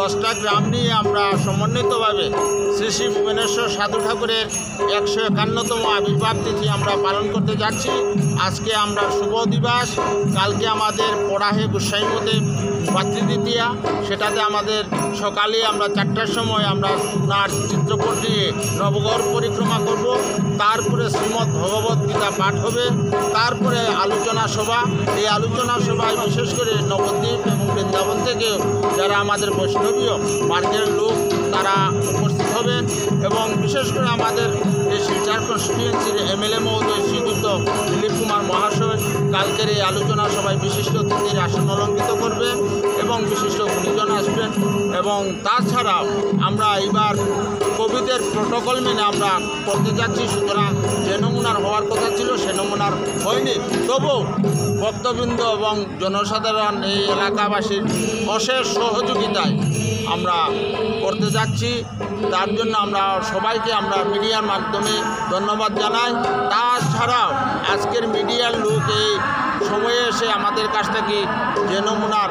10টা গ্রাম নিয়ে আমরা সমন্বিতভাবে শ্রী শ্রী ভুবনেশ্বর সাধু ঠাকুরের 151তম আবির্ভাব তিথি আমরা পালন করতে যাচ্ছি। আজকে আমরা শুভ দিবস, কালকে আমাদের পড়াহে গোস্বাইমদেব ভাতৃদ্বিতীয়া, সেটাতে আমাদের সকালে আমরা 4টার সময় আমরা ওনার চিত্রপট নিয়ে নবগড় পরিক্রমা করব। তারপরে শ্রীমদ্ ভগবত গীতা পাঠ হবে। তারপরে আলোচনা সভা, এই আলোচনা সভায় বিশেষ করে নবদ্বীপ এবং বৃন্দাবন থেকে যারা আমাদের বৈষ্ণবীয় মার্গের লোক তারা উপস্থিত হবেন এবং বিশেষ করে আমাদের এই শিলচর কনস্টিটিউয়েন্সির এমএলএ মহোদয় শ্রীযুক্ত দিলীপ কুমার মহাশয় কালকের এই আলোচনা সভায় বিশিষ্ট অতিথির আসন অলঙ্কৃত করবেন এবং বিশিষ্ট গুণীজন আসবেন। এবং তাছাড়াও আমরা এবার কোভিডের প্রোটোকল মেনে আমরা করতে যাচ্ছি, সুতরাং যে নমুনার হওয়ার কথা ছিল সে নমুনার হয়নি। তবু ভক্তবৃন্দ এবং জনসাধারণ এই এলাকাবাসীর অশেষ সহযোগিতায় আমরা করতে যাচ্ছি। তার জন্য আমরা সবাইকে আমরা মিডিয়ার মাধ্যমে ধন্যবাদ জানাই। তাছাড়াও আজকের মিডিয়ার লোক এই সময়ে এসে আমাদের কাছ থেকে যে নমুনার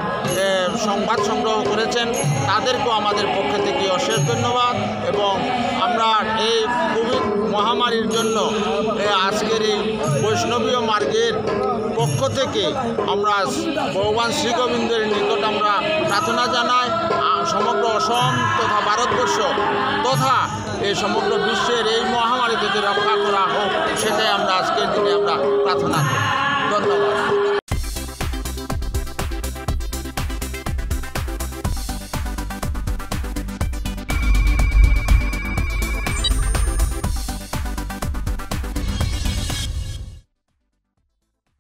সংবাদ সংগ্রহ করেছেন তাদেরকেও আমাদের পক্ষ থেকে অশেষ ধন্যবাদ। এবং আমরা এই কোভিড মহামারীর জন্য আজকের এই বৈষ্ণবীয় মার্গের পক্ষ থেকে আমরা ভগবান শ্রী গোবিন্দের নিকট আমরা প্রার্থনা জানাই সমগ্র অসম তথা ভারতবর্ষ তথা এই সমগ্র বিশ্বের এই মহামারী থেকে রক্ষা করা হোক, সেটাই আমরা আজকের দিনে আমরা প্রার্থনা করি। ধন্যবাদ।